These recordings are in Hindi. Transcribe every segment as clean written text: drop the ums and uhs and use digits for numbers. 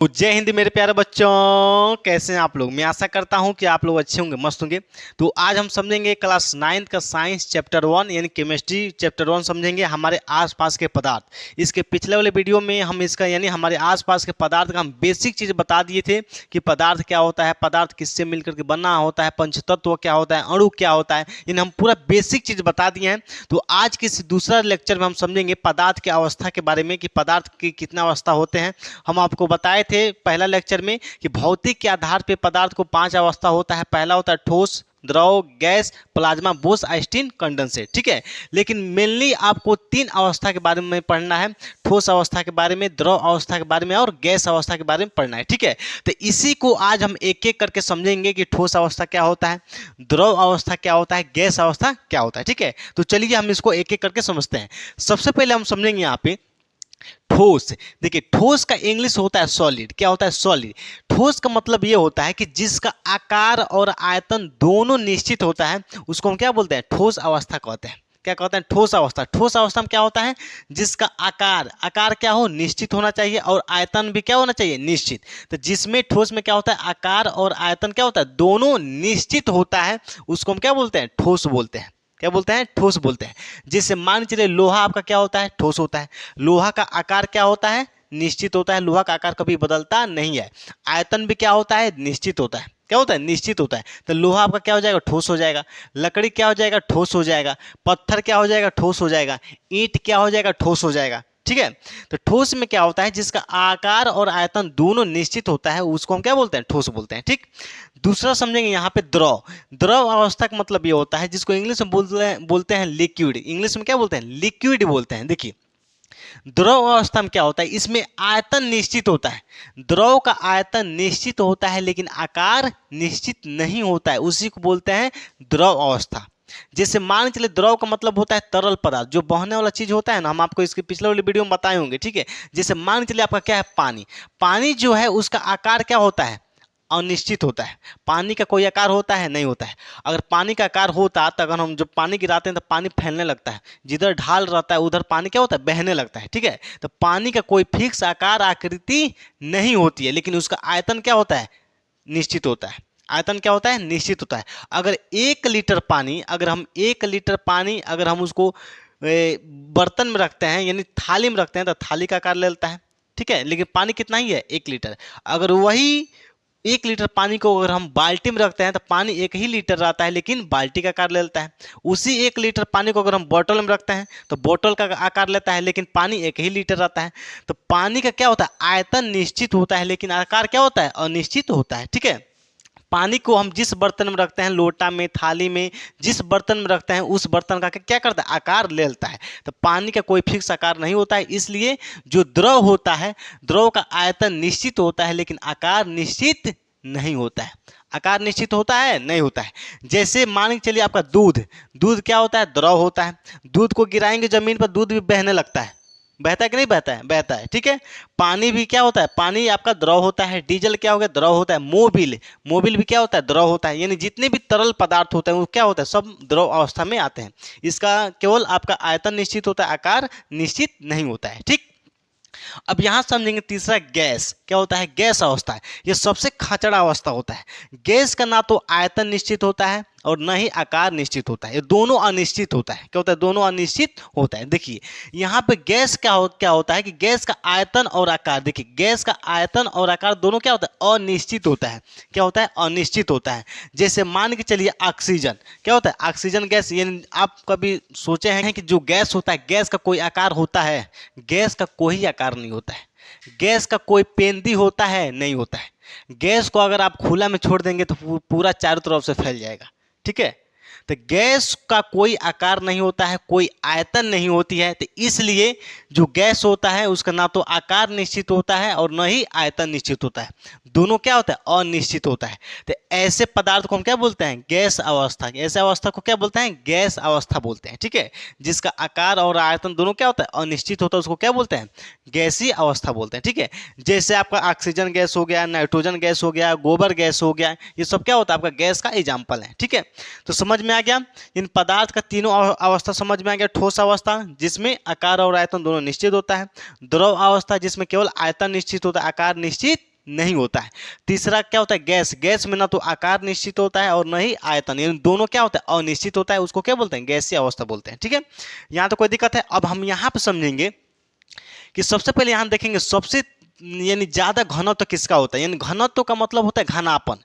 तो जय हिंद मेरे प्यारे बच्चों, कैसे हैं आप लोग। मैं आशा करता हूं कि आप लोग अच्छे होंगे, मस्त होंगे। तो आज हम समझेंगे क्लास 9 का साइंस चैप्टर 1 यानी केमिस्ट्री चैप्टर 1 समझेंगे, हमारे आसपास के पदार्थ। इसके पिछले वाले वीडियो में हम इसका यानी हमारे आसपास के पदार्थ का हम बेसिक चीज़ बता दिए थे कि पदार्थ क्या होता है, पदार्थ किससे मिलकर के बना होता है, पंचतत्व क्या होता है, अणु क्या होता है, यानी हम पूरा बेसिक चीज़ बता दिए हैं। तो आज के इस दूसरा लेक्चर में हम समझेंगे पदार्थ की अवस्था के बारे में कि पदार्थ की कितना अवस्था होते हैं। हम आपको बताए थे पहला लेक्चर में कि भौतिक के आधार पर पदार्थ को 5 अवस्था होता है। पहला होता है ठोस, द्रव, gas, plasma, Bose, Einstein, condensate. ठीक है, लेकिन मेनली आपको 3 अवस्था के बारे में पढ़ना है। ठोस अवस्था के बारे में, द्रव अवस्था के बारे में और गैस अवस्था के बारे में पढ़ना है। ठीक है, तो इसी को आज हम एक एक करके समझेंगे कि ठोस अवस्था क्या होता है, द्रव अवस्था क्या होता है, गैस अवस्था क्या होता है। ठीक है, तो चलिए हम इसको एक एक करके समझते हैं। सबसे पहले हम समझेंगे यहाँ पे ठोस। देखिए, ठोस का इंग्लिश होता है सॉलिड। क्या होता है? सॉलिड। ठोस का मतलब ये होता है कि जिसका आकार और आयतन दोनों निश्चित होता है, उसको हम क्या बोलते हैं? ठोस अवस्था कहते हैं। क्या कहते हैं? ठोस अवस्था। ठोस अवस्था में क्या होता है? जिसका आकार क्या हो? निश्चित होना चाहिए और आयतन भी क्या होना चाहिए? निश्चित। तो जिसमें ठोस में क्या होता है? आकार और आयतन क्या होता है? दोनों निश्चित होता है, उसको हम क्या बोलते हैं? ठोस बोलते हैं। क्या बोलते हैं? ठोस बोलते हैं। जैसे मान चलिए लोहा आपका क्या होता है? ठोस होता है। लोहा का आकार क्या होता है? निश्चित होता है। लोहा का आकार कभी बदलता नहीं है। आयतन भी क्या होता है? निश्चित होता है। क्या होता है? निश्चित होता है। तो लोहा आपका क्या हो जाएगा? ठोस हो जाएगा। लकड़ी क्या हो जाएगा? ठोस हो जाएगा। पत्थर क्या हो जाएगा? ठोस हो जाएगा। ईंट क्या हो जाएगा? ठोस हो जाएगा। ठीक है, तो ठोस में क्या होता है? जिसका आकार और आयतन दोनों निश्चित होता है, उसको हम क्या बोलते हैं? ठोस बोलते हैं। ठीक, दूसरा समझेंगे यहाँ पे द्रव। द्रव अवस्था का मतलब ये होता है जिसको इंग्लिश में बोलते हैं लिक्विड। इंग्लिश में क्या बोलते हैं? लिक्विड बोलते हैं। देखिए, द्रव अवस्था में क्या होता है? इसमें आयतन निश्चित होता है। द्रव का आयतन निश्चित होता है लेकिन आकार निश्चित नहीं होता है, उसी को बोलते हैं द्रव अवस्था। जैसे मान चले द्रव का मतलब होता है तरल पदार्थ, जो बहने वाला चीज होता है ना, हम आपको इसके पिछले वाले वीडियो में बताए होंगे। ठीक है, जैसे मान चले आपका क्या है? पानी। पानी जो है उसका आकार क्या होता है? अनिश्चित होता है। पानी का कोई आकार होता है? नहीं होता है। अगर पानी का आकार होता तो अगर हम जब पानी गिराते हैं तो पानी फैलने लगता है, जिधर ढाल रहता है उधर पानी क्या होता है? बहने लगता है। ठीक है, तो पानी का कोई फिक्स आकार आकृति नहीं होती है, लेकिन उसका आयतन क्या होता है? निश्चित होता है। आयतन क्या होता है? निश्चित होता है। अगर 1 लीटर पानी, अगर हम 1 लीटर पानी अगर हम उसको बर्तन में रखते हैं यानी थाली में रखते हैं तो थाली का आकार ले लेता है। ठीक है, लेकिन पानी कितना ही है? 1 लीटर। अगर वही 1 लीटर पानी को अगर हम बाल्टी में रखते हैं तो पानी 1 ही लीटर रहता है, लेकिन बाल्टी का आकार ले लेता है। उसी 1 लीटर पानी को अगर हम बोतल में रखते हैं तो बोतल का आकार लेता है, लेकिन पानी 1 ही लीटर रहता है। तो पानी का क्या होता है? आयतन निश्चित होता है लेकिन आकार क्या होता है? अनिश्चित होता है। ठीक है, पानी को हम जिस बर्तन में रखते हैं, लोटा में, थाली में, जिस बर्तन में रखते हैं उस बर्तन का क्या करता है? आकार ले लेता है। तो पानी का कोई फिक्स आकार नहीं होता है, इसलिए जो द्रव होता है, द्रव का आयतन निश्चित होता है लेकिन आकार निश्चित नहीं होता है। आकार निश्चित होता है? नहीं होता है। जैसे मान के चलिए आपका दूध। दूध क्या होता है? द्रव होता है। दूध को गिराएंगे जमीन पर, दूध भी बहने लगता है। बहता है कि नहीं बहता है? बहता है। ठीक है, पानी भी क्या होता है? पानी आपका द्रव होता है। डीजल क्या हो गया? द्रव होता है। मोबिल, मोबिल भी क्या होता है? द्रव होता है। यानी जितने भी तरल पदार्थ होते हैं वो क्या होता है? सब द्रव अवस्था में आते हैं। इसका केवल आपका आयतन निश्चित होता है, आकार निश्चित नहीं होता है। ठीक, अब यहां समझेंगे तीसरा गैस। क्या होता है? गैस अवस्था है। यह सबसे खचड़ा अवस्था होता है। गैस का ना तो आयतन निश्चित होता है और न ही आकार निश्चित होता है, ये दोनों अनिश्चित होता है। क्या होता है? दोनों अनिश्चित होता है। देखिए यहाँ पे गैस क्या होता है कि गैस का आयतन और आकार, देखिए गैस का आयतन और आकार दोनों क्या होता है? अनिश्चित होता है। क्या होता है? अनिश्चित होता है। जैसे मान के चलिए ऑक्सीजन। क्या होता है? Oxygen gas. यानी आप कभी सोचे हैं कि जो गैस होता है, गैस का कोई आकार होता है? गैस का कोई आकार नहीं होता है। गैस का कोई पेंदी होता है? नहीं होता है। गैस को अगर आप खुला में छोड़ देंगे तो पूरा चारों तरफ से फैल जाएगा। ठीक है, तो गैस का कोई आकार नहीं होता है, कोई आयतन नहीं होती है, तो इसलिए जो गैस होता है उसका ना तो आकार निश्चित होता है और न ही आयतन निश्चित होता है। दोनों क्या होता है? अनिश्चित होता है। तो ऐसे पदार्थ को हम क्या बोलते हैं? गैस अवस्था। ऐसे अवस्था को क्या बोलते हैं? गैस अवस्था बोलते हैं। ठीक है, जिसका आकार और आयतन दोनों क्या होता है? अनिश्चित होता है, उसको क्या बोलते हैं? गैसीय अवस्था बोलते हैं। ठीक है, जैसे आपका ऑक्सीजन गैस हो गया, नाइट्रोजन गैस हो गया, गोबर गैस हो गया, ये सब क्या होता है? आपका गैस का एग्जाम्पल है। ठीक है, तो समझ में आ गया। इन पदार्थ का तीनों अवस्था समझ में आ गया। ठोस अवस्था जिसमें आकार और आयतन दोनों निश्चित होता है। द्रव अवस्था जिसमें केवल आयतन निश्चित होता है, आकार निश्चित नहीं होता है। तीसरा क्या होता है, गैस। गैस में ना तो आकार निश्चित होता है और न ही आयतन, यानी दोनों क्या होता है, अनिश्चित होता है। उसको क्या बोलते हैं, गैसीय अवस्था बोलते हैं। ठीक है, यहाँ तो कोई दिक्कत है। अब हम यहाँ पे समझेंगे कि सबसे पहले यहाँ देखेंगे सबसे यानी ज्यादा घनत्व किसका होता है। यानी घनत्व का मतलब होता है घनापन,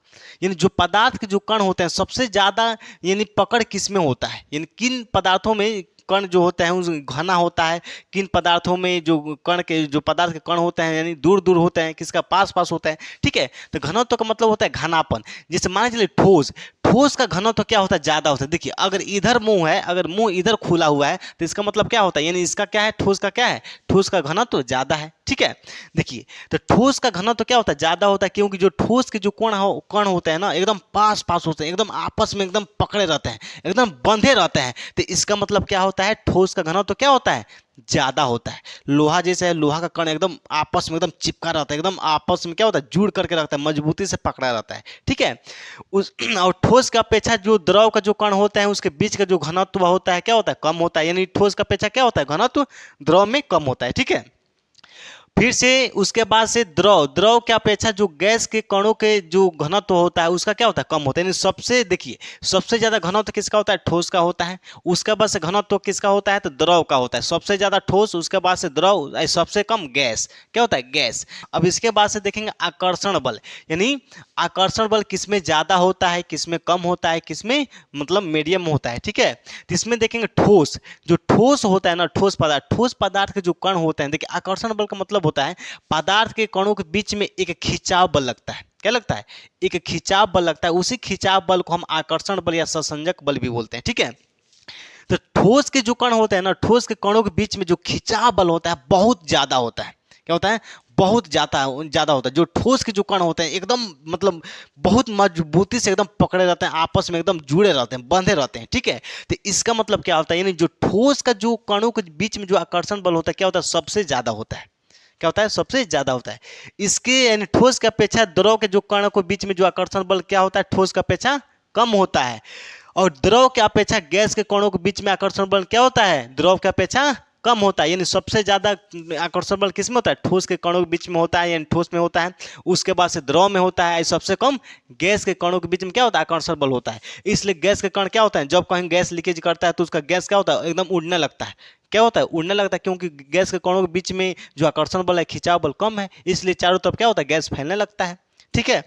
यानी जो पदार्थ के जो कण होते हैं सबसे ज्यादा यानी पकड़ किसमें होता है, यानी किन पदार्थों में कण जो होता है उस घना होता है, किन पदार्थों में जो कण के जो पदार्थ के कण होते हैं यानी दूर दूर होते हैं, किसका पास पास होता है। ठीक है, तो घनत्व का मतलब होता है घनापन। जैसे मान चलिए ठोस, ठोस का घनत्व क्या होता है, ज्यादा होता है। देखिए अगर इधर मुंह है, अगर मुंह इधर खुला हुआ है तो इसका मतलब क्या होता है, यानी इसका क्या है, ठोस का क्या है, ठोस का घनत्व ज्यादा है। ठीक है, देखिए तो ठोस का घनत्व क्या होता है, ज्यादा होता है, क्योंकि जो ठोस के जो कण होते हैं ना एकदम पास पास होते हैं, एकदम आपस में एकदम पकड़े रहते हैं, एकदम बंधे रहते हैं। तो इसका मतलब क्या होता है, ठोस का घनत्व क्या होता है, ज्यादा होता है। लोहा जैसे है, लोहा का कण एकदम आपस में एकदम चिपका रहता है, एकदम आपस में क्या होता है, जुड़ करके रखता है, मजबूती से पकड़ा रहता है। ठीक है, उस और ठोस का अपेक्षा जो द्रव का जो कण होता है उसके बीच का जो घनत्व होता है क्या होता है, कम होता है। यानी ठोस का अपेक्षा क्या होता है, घनत्व द्रव में कम होता है। ठीक है, फिर से उसके बाद से द्रव, द्रव के अपेक्षा जो गैस के कणों के जो घनत्व होता है उसका क्या होता है, कम होता है। यानी सबसे देखिए सबसे ज्यादा घनत्व किसका होता है, ठोस का होता है। उसके बाद से घनत्व किसका होता है, तो द्रव का होता है। सबसे ज्यादा ठोस, उसके बाद से द्रव, सबसे कम गैस, क्या होता है, गैस। अब इसके बाद से देखेंगे आकर्षण बल, यानी आकर्षण बल किसमें ज्यादा होता है, किसमें कम होता है, किसमें मतलब मीडियम होता है। ठीक है, तो इसमें देखेंगे ठोस, जो ठोस होता है ना, ठोस पदार्थ के जो कण होते हैं, देखिए आकर्षण बल का मतलब होता है पदार्थ के कणों के बीच में एक खिंचाव बल लगता है। क्या लगता है, एक खिंचाव बल लगता है। उसी खिंचाव बल को हम आकर्षण बल या संसंजक बल भी बोलते हैं। ठीक है, तो ठोस के जो कण होते हैं ना, ठोस के कणों के बीच में जो खिंचाव बल होता है बहुत ज्यादा होता है। क्या होता है, बहुत ज्यादा होता है। जो ठोस के जो कण होते हैं एकदम मतलब बहुत मजबूती से एकदम पकड़े रहते हैं, आपस में एकदम जुड़े रहते हैं, बंधे रहते हैं। ठीक है, तो इसका मतलब क्या होता है, यानी जो ठोस का जो कणों के बीच में जो आकर्षण बल होता है क्या होता है, सबसे ज्यादा होता है। क्या होता है, सबसे ज्यादा होता है। इसके यानी ठोस की अपेक्षा द्रव के जो कणों के बीच में जो आकर्षण बल क्या होता है, ठोस की अपेक्षा कम होता है। और द्रव की अपेक्षा गैस के कणों के बीच में आकर्षण बल क्या होता है, द्रव की अपेक्षा कम होता है। यानी सबसे ज्यादा आकर्षण बल किस में होता है, ठोस के कणों के बीच में होता है, यानी ठोस में होता है। उसके बाद से द्रव में होता है। सबसे कम गैस के कणों के बीच में क्या होता है, आकर्षण बल होता है। इसलिए गैस के कण क्या होता है, जब कहीं गैस लीकेज करता है तो उसका गैस क्या होता है, एकदम उड़ने लगता है। क्या होता है, उड़ने लगता है, क्योंकि गैस के कणों के बीच में जो आकर्षण बल है, खिंचाव बल कम है, इसलिए चारों तरफ क्या होता है, गैस फैलने लगता है। ठीक है,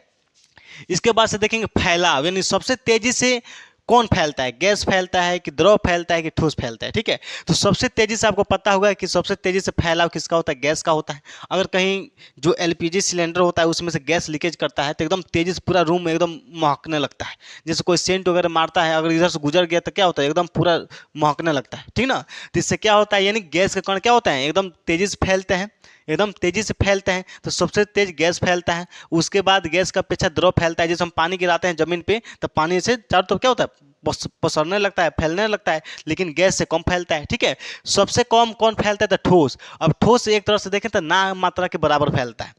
इसके बाद से देखेंगे फैलाव, यानी सबसे तेजी से कौन फैलता है, गैस फैलता है कि द्रव फैलता है कि ठोस फैलता है। ठीक है, तो सबसे तेजी से आपको पता होगा कि सबसे तेजी से फैलाव किसका होता है, गैस का होता है। अगर कहीं जो एलपीजी सिलेंडर होता है उसमें से गैस लीकेज करता है तो एकदम तेजी से पूरा रूम में एकदम महकने लगता है। जैसे कोई सेंट वगैरह मारता है, अगर इधर से गुजर गया तो क्या होता है, एकदम पूरा महकने लगता है। ठीक ना, तो इससे क्या होता है, यानी गैस के कण क्या होता है, एकदम तेजी से फैलते हैं, एकदम तेजी से फैलते हैं। तो सबसे तेज गैस फैलता है, उसके बाद गैस का अपेक्षा द्रव फैलता है। जैसे हम पानी गिराते हैं जमीन पे तो पानी से चारों तरफ क्या होता है, पसरने लगता है, फैलने लगता है, लेकिन गैस से कम फैलता है। ठीक है, सबसे कम कौन फैलता है, तो ठोस। अब ठोस एक तरह से देखें तो ना मात्रा के बराबर फैलता है,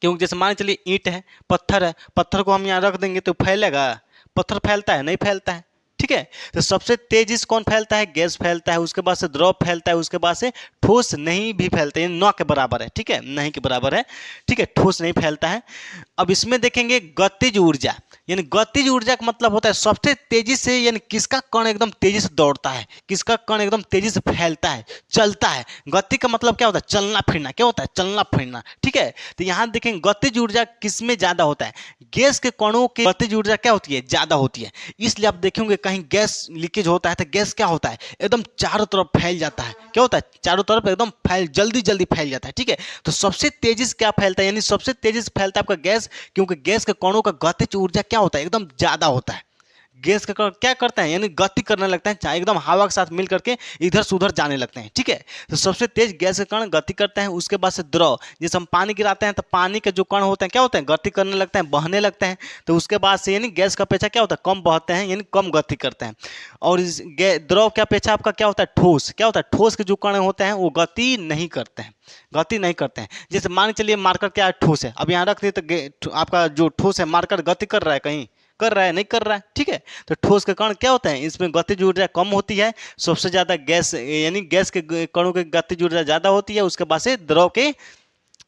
क्योंकि जैसे मान चलिए ईंट है, पत्थर है, पत्थर को हम यहाँ रख देंगे तो फैलेगा, पत्थर फैलता है, नहीं फैलता है। ठीक है, तो सबसे तेजी से कौन फैलता है, गैस फैलता है, उसके बाद से द्रव फैलता है, उसके बाद से ठोस नहीं भी फैलता है, न के बराबर है। ठीक है, नहीं के बराबर है। ठीक है, ठोस नहीं फैलता है। अब इसमें देखेंगे गतिज ऊर्जा, यानी गतिज ऊर्जा का मतलब होता है सबसे तेजी से, यानी किसका कण एकदम तेजी से दौड़ता है, किसका कण एकदम तेजी से फैलता है, चलता है। गति का मतलब क्या होता है, चलना फिरना, क्या होता है, चलना फिरना। ठीक है, तो यहाँ देखेंगे गतिज ऊर्जा किसमें ज्यादा होता है, गैस के कणों की गतिज ऊर्जा क्या होती है, ज्यादा होती है। इसलिए आप देखेंगे कहीं गैस लीकेज होता है तो गैस क्या होता है, एकदम चारों तरफ फैल जाता है। क्या होता है, चारों तरफ एकदम जल्दी जल्दी फैल जाता है। ठीक है, तो सबसे तेजी से क्या फैलता है, यानी सबसे तेजी से फैलता है आपका गैस, क्योंकि गैस के कणों का गतिज ऊर्जा क्या होता है, एकदम ज्यादा होता है। गैस के कण क्या करते हैं, यानी गति करने लगते हैं, चाहे एकदम हवा के साथ मिल करके इधर से उधर जाने लगते हैं। ठीक है, तो सबसे तेज गैस के कण गति करते हैं। उसके बाद से द्रव, जैसे हम पानी गिराते हैं तो पानी के जो कण होते हैं क्या होते हैं, गति करने लगते हैं, बहने लगते हैं। तो उसके बाद से यानी गैस का अपेक्षा क्या होता है, कम बहते हैं, यानी कम गति करते हैं। और इस द्रव के अपेक्षा आपका क्या होता है, ठोस, क्या होता है, ठोस के जो कण होते हैं वो गति नहीं करते हैं, गति नहीं करते हैं। जैसे मान चलिए मार्कर क्या है, ठोस है, अब यहाँ रख दिए तो आपका जो ठोस है मार्कर गति कर रहा है, कहीं कर रहा है, नहीं कर रहा है। ठीक है, तो ठोस के कण क्या होते हैं, इसमें गतिज ऊर्जा कम होती है। सबसे ज्यादा गैस, यानी गैस के कणों की गतिज ऊर्जा ज्यादा होती है। उसके बाद से द्रव के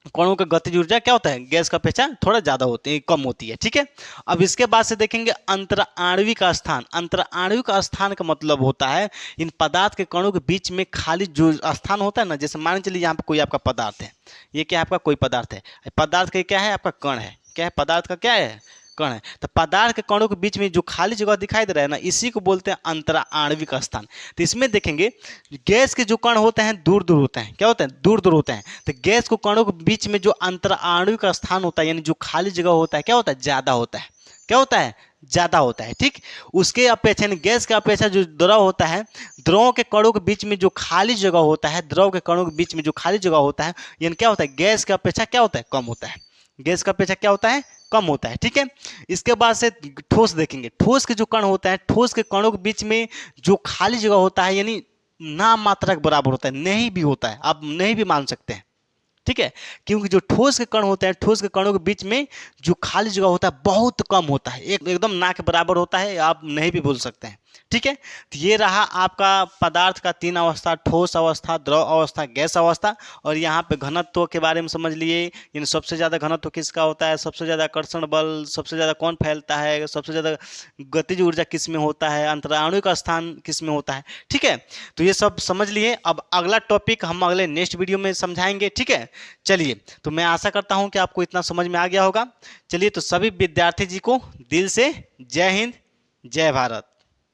कणों का गतिज ऊर्जा क्या होता है, गैस का अपेक्षा थोड़ा ज्यादा होती है, कम होती है। ठीक है, अब इसके बाद से देखेंगे अंतराण्विक स्थान। अंतराण्विक स्थान का मतलब होता है इन पदार्थ के कणों के बीच में खाली जो स्थान होता है ना, जैसे मान चलिए यहाँ पे कोई आपका पदार्थ है, ये क्या है आपका कोई पदार्थ है, पदार्थ का क्या है आपका कण है, क्या है पदार्थ का क्या है कण है। तो पदार्थ के कणों के बीच में जो खाली जगह दिखाई दे रहा है ना, इसी को बोलते हैं अंतराण्विक स्थान। तो इसमें देखेंगे गैस के जो कण होते हैं दूर दूर होते हैं, क्या होते हैं दूर दूर होते हैं। तो गैस को कणों के बीच में जो अंतराण्विक स्थान होता है यानी जो खाली जगह होता है, क्या होता है ज्यादा होता है, क्या होता है ज्यादा होता है। ठीक, उसके अपेक्षा यानी गैस के अपेक्षा जो द्रव होता है, द्रव के कणों के बीच में जो खाली जगह होता है, द्रव के कणों के बीच में जो खाली जगह होता है यानी क्या होता है गैस के अपेक्षा क्या होता है कम होता है, गैस का अपेक्षा क्या होता है कम होता है। ठीक है, इसके बाद से ठोस देखेंगे। ठोस के जो कण होते हैं, ठोस के कणों के बीच में जो खाली जगह होता है यानी नाम मात्रा के बराबर होता है, नहीं भी होता है, आप नहीं भी मान सकते हैं। ठीक है, क्योंकि जो ठोस के कण होते हैं, ठोस के कणों के बीच में जो खाली जगह होता है बहुत कम होता है, एकदम ना के बराबर होता है, आप नहीं भी बोल सकते हैं। ठीक है, तो ये रहा आपका पदार्थ का तीन अवस्था, ठोस अवस्था, द्रव अवस्था, गैस अवस्था। और यहाँ पे घनत्व के बारे में समझ लिए, यानी सबसे ज़्यादा घनत्व किसका होता है, सबसे ज़्यादा आकर्षण बल, सबसे ज़्यादा कौन फैलता है, सबसे ज़्यादा गतिज ऊर्जा किस में होता है, अंतराणु का स्थान किस में होता है। ठीक है, तो ये सब समझ लिए। अब अगला टॉपिक हम अगले नेक्स्ट वीडियो में समझाएंगे। ठीक है, चलिए, तो मैं आशा करता हूँ कि आपको इतना समझ में आ गया होगा। चलिए, तो सभी विद्यार्थी जी को दिल से जय हिंद, जय भारत।